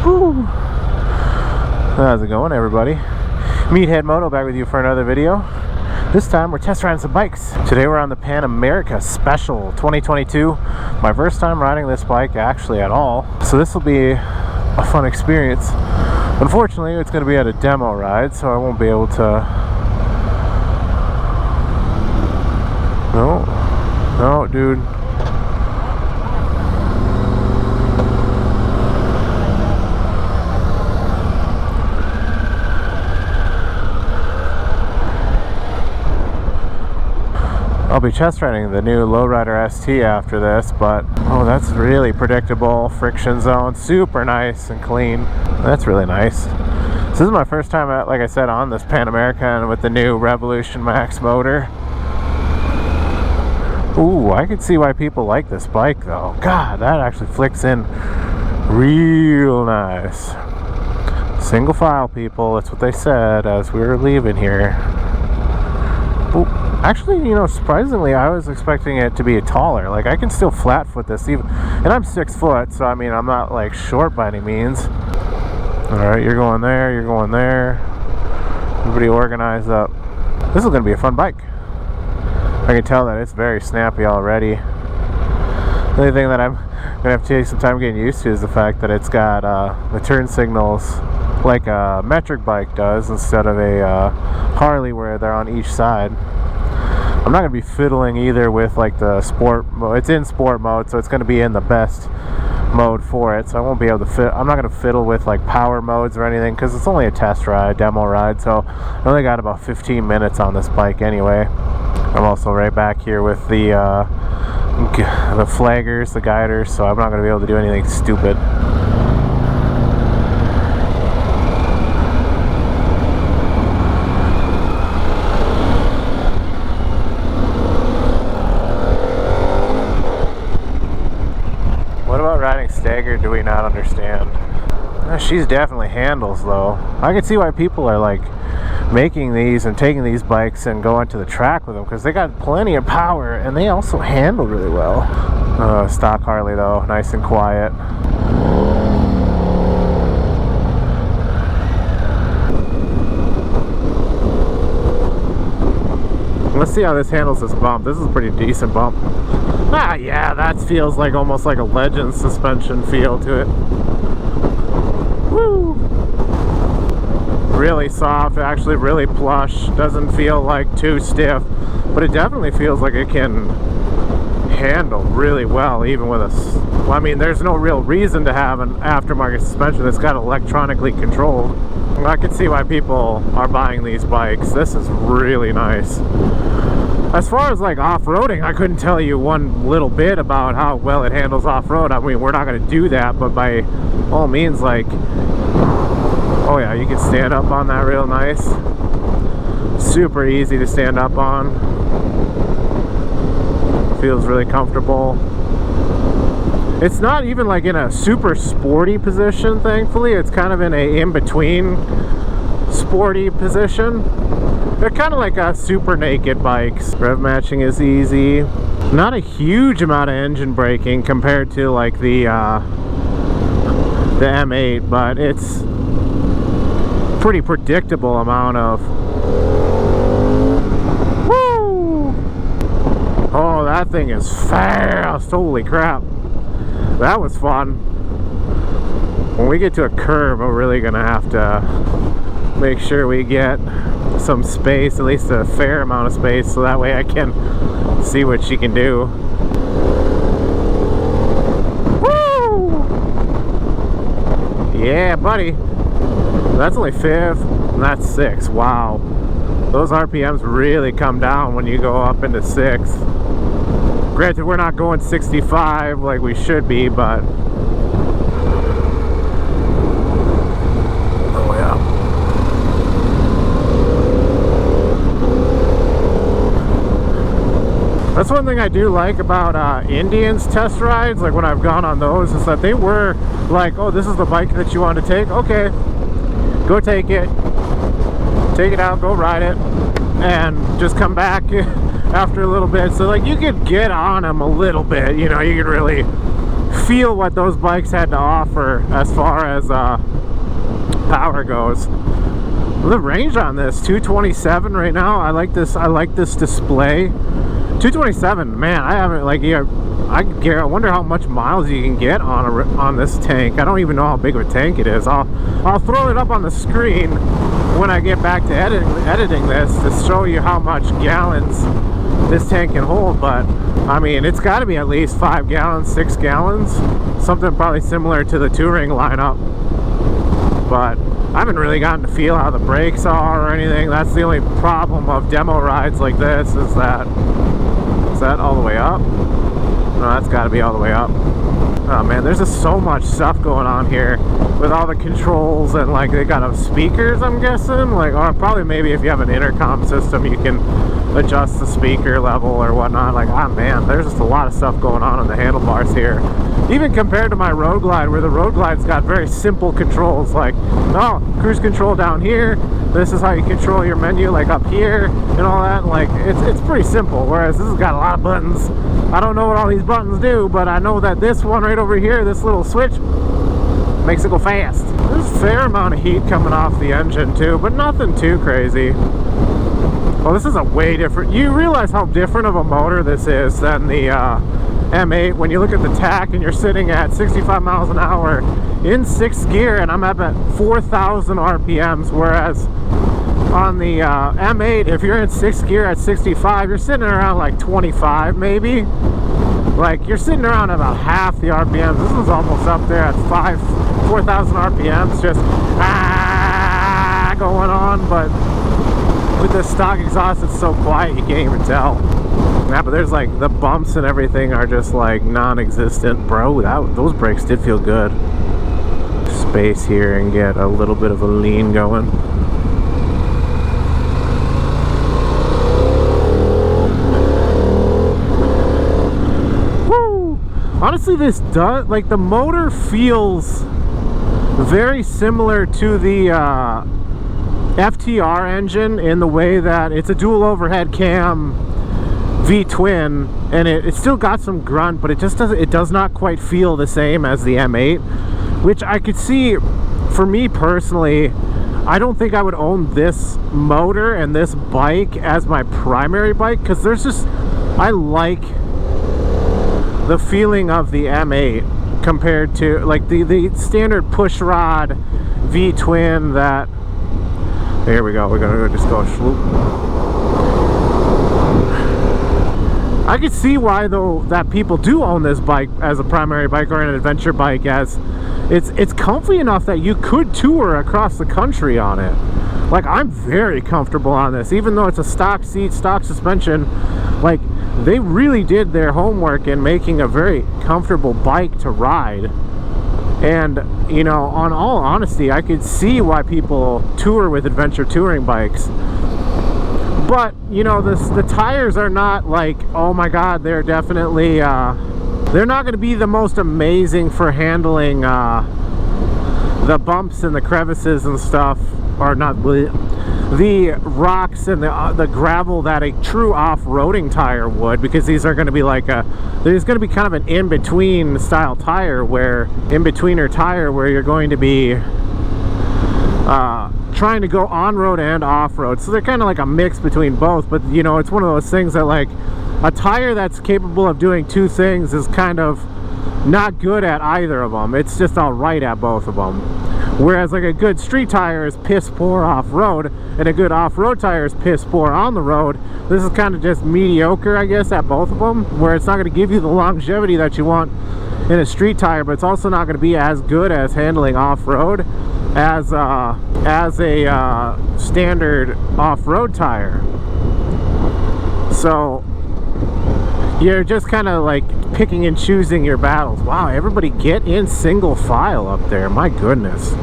Whew. How's it going, everybody? Meathead Moto back with you for another video. This time we're test riding some bikes. Today we're on the Pan America Special 2022. My first time riding this bike actually at all, so this will be a fun experience. Unfortunately, it's going to be at a demo ride, so I won't be able to... No, dude. I'll be test riding the new Lowrider ST after this, but oh, that's really predictable. Friction zone, super nice and clean. That's really nice. So this is my first time, like I said, on this Pan America and with the new Revolution Max motor. Ooh, I can see why people like this bike though. God, that actually flicks in real nice. Single file, people, that's what they said as we were leaving here. Ooh. Actually, you know, surprisingly, I was expecting it to be taller. Like, I can still flat foot this, even, and I'm 6 foot, so I mean, I'm not like short by any means. All right, you're going there, you're going there. Everybody organize up. This is going to be a fun bike. I can tell that it's very snappy already. The only thing that I'm going to have to take some time getting used to is the fact that it's got the turn signals like a metric bike does instead of a Harley where they're on each side. I'm not going to be fiddling either with like the sport mode. It's in sport mode, so it's going to be in the best mode for it, so I won't be able to I'm not going to fiddle with like power modes or anything because it's only a test ride, demo ride, so I only got about 15 minutes on this bike anyway. I'm also right back here with the flaggers, the guiders, so I'm not going to be able to do anything stupid. Staggered, do we not understand? She's definitely handles though. I can see why people are like making these and taking these bikes and going to the track with them because they got plenty of power and they also handle really well. Stock Harley though, nice and quiet. Let's see how this handles this bump. This is a pretty decent bump. Ah, yeah, that feels like almost like a Legend suspension feel to it. Woo! Really soft, actually really plush. Doesn't feel like too stiff, but it definitely feels like it can handle really well, even with a... Well, I mean, there's no real reason to have an aftermarket suspension that's got electronically controlled. I can see why people are buying these bikes. This is really nice. As far as like off-roading, I couldn't tell you one little bit about how well it handles off-road. I mean, we're not going to do that, but by all means, like, oh yeah, you can stand up on that real nice. Super easy to stand up on. Feels really comfortable. It's not even like in a super sporty position, thankfully. It's kind of in a in-between sporty position. They're kind of like a super naked bikes. Rev matching is easy. Not a huge amount of engine braking compared to like the M8, but it's pretty predictable amount of... Woo! Oh, that thing is fast. Holy crap. That was fun. When we get to a curve, we're really gonna have to make sure we get some space, at least a fair amount of space, so that way I can see what she can do. Woo! Yeah, buddy. That's only 5th, and that's 6th. Wow. Those RPMs really come down when you go up into 6th. Granted, we're not going 65 like we should be, but... Oh, yeah. That's one thing I do like about Indian's test rides, like when I've gone on those, is that they were like, oh, this is the bike that you want to take? Okay, go take it. Take it out, go ride it, and just come back after a little bit. So like you could get on them a little bit, you know, you could really feel what those bikes had to offer as far as power goes. The range on this 227 right now. I like this display. 227, man. I haven't like I wonder how much miles you can get on this tank. I don't even know how big of a tank it is. I'll throw it up on the screen when I get back to editing this to show you how much gallons this tank can hold. But I mean, it's got to be at least 5 gallons, 6 gallons, something probably similar to the Touring lineup. But I haven't really gotten to feel how the brakes are or anything. That's the only problem of demo rides like this, is that all the way up? No, that's got to be all the way up. Oh man, there's just so much stuff going on here with all the controls, and like they got speakers, I'm guessing, like, or probably maybe if you have an intercom system you can adjust the speaker level or whatnot. Like, oh man, there's just a lot of stuff going on the handlebars here, even compared to my Road Glide, where the Road Glide's got very simple controls, like, oh, cruise control down here, this is how you control your menu, like up here and all that. Like, it's pretty simple, whereas this has got a lot of buttons. I don't know what all these buttons do, but I know that this one right over here, this little switch, makes it go fast. There's a fair amount of heat coming off the engine too, but nothing too crazy. Well, this is a way different, you realize how different of a motor this is than the M8 when you look at the tach and you're sitting at 65 miles an hour in 6th gear, and I'm up at 4,000 RPMs, whereas on the M8, if you're in 6th gear at 65, you're sitting around like 25 maybe. Like, you're sitting around about half the RPMs. This is almost up there at 4,000 RPMs, just going on. But with the stock exhaust, it's so quiet you can't even tell. Yeah, but there's like the bumps and everything are just like non-existent. Bro, those brakes did feel good. Space here and get a little bit of a lean going. Woo! Honestly, this does, like, the motor feels very similar to the FTR engine in the way that it's a dual overhead cam V-twin, and it still got some grunt, but it does not quite feel the same as the M8, which I could see. For me personally, I don't think I would own this motor and this bike as my primary bike, because I like the feeling of the M8 compared to like the standard push rod V-twin that, here we go, we're gonna just go swoop. I could see why though that people do own this bike as a primary bike or an adventure bike, as it's comfy enough that you could tour across the country on it. Like, I'm very comfortable on this, even though it's a stock seat, stock suspension. Like, they really did their homework in making a very comfortable bike to ride. And, you know, on all honesty, I could see why people tour with adventure touring bikes. But, you know, the tires are not like, oh my god, they're definitely, they're not going to be the most amazing for handling the bumps and the crevices and stuff, or not, the rocks and the gravel that a true off-roading tire would, because these are going to be like there's going to be kind of an in-between style tire, where in-betweener tire, where you're going to be trying to go on-road and off-road. So they're kind of like a mix between both, but you know, it's one of those things that, like, a tire that's capable of doing two things is kind of not good at either of them. It's just all right at both of them. Whereas like a good street tire is piss poor off-road, and a good off-road tire is piss poor on the road. This is kind of just mediocre, I guess, at both of them, where it's not going to give you the longevity that you want in a street tire, but it's also not going to be as good as handling off-road as a standard off-road tire. So you're just kind of like picking and choosing your battles. Wow, everybody get in single file up there, my goodness.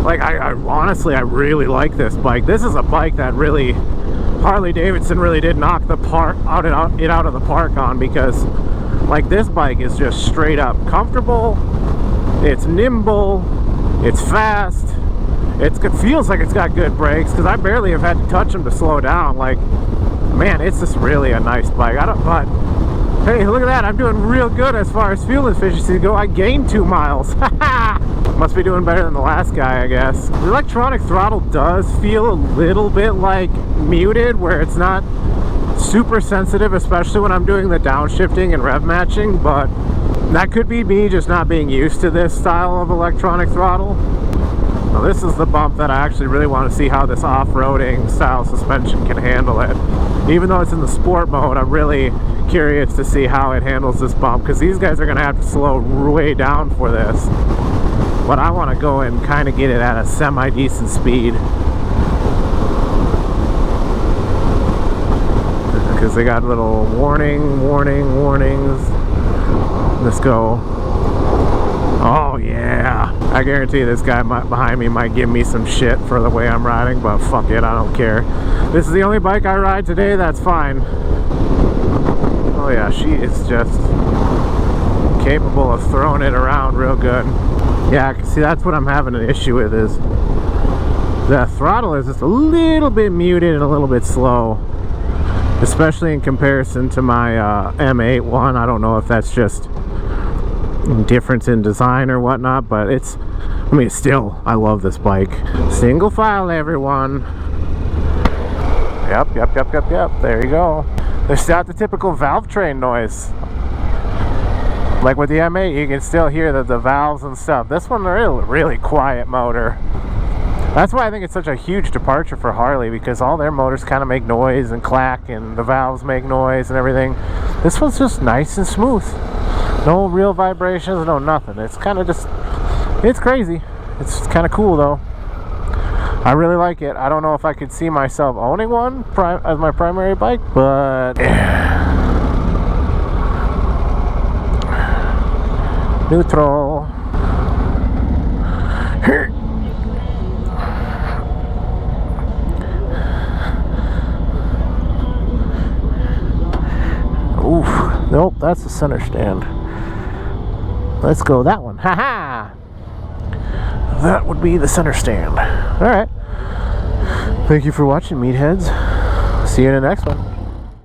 Like, I honestly, I really like this bike. This is a bike that really Harley Davidson really did knock the out of the park on, because like, this bike is just straight up comfortable, it's nimble, it's fast, It feels like it's got good brakes because I barely have had to touch them to slow down. Like, man, it's just really a nice bike. But hey, look at that. I'm doing real good as far as fuel efficiency go. I gained 2 miles. Must be doing better than the last guy, I guess. The electronic throttle does feel a little bit like muted, where it's not super sensitive, especially when I'm doing the downshifting and rev matching, but that could be me just not being used to this style of electronic throttle. Now, this is the bump that I actually really want to see how this off-roading style suspension can handle it. Even though it's in the sport mode, I'm really curious to see how it handles this bump, because these guys are going to have to slow way down for this. But I want to go and kind of get it at a semi-decent speed, because they got little warnings. Let's go. Oh yeah, I guarantee this guy behind me might give me some shit for the way I'm riding, but fuck it, I don't care. This is the only bike I ride today, that's fine. Oh yeah, she is just capable of throwing it around real good. Yeah, see, that's what I'm having an issue with, is the throttle is just a little bit muted and a little bit slow, especially in comparison to my M8 one. I don't know if that's just difference in design or whatnot, but it's, I mean, still, I love this bike. Single file, everyone. Yep, there you go. There's not the typical valve train noise. Like with the M8, you can still hear the valves and stuff. This one, really quiet motor. That's why I think it's such a huge departure for Harley, because all their motors kind of make noise and clack, and the valves make noise and everything. This one's just nice and smooth. No real vibrations, no nothing. It's kind of just, it's crazy. It's kind of cool though. I really like it. I don't know if I could see myself owning one as my primary bike, but neutral. Oof. Nope, that's the center stand. Let's go that one. Haha! That would be the center stand. Alright. Thank you for watching, meatheads. See you in the next one.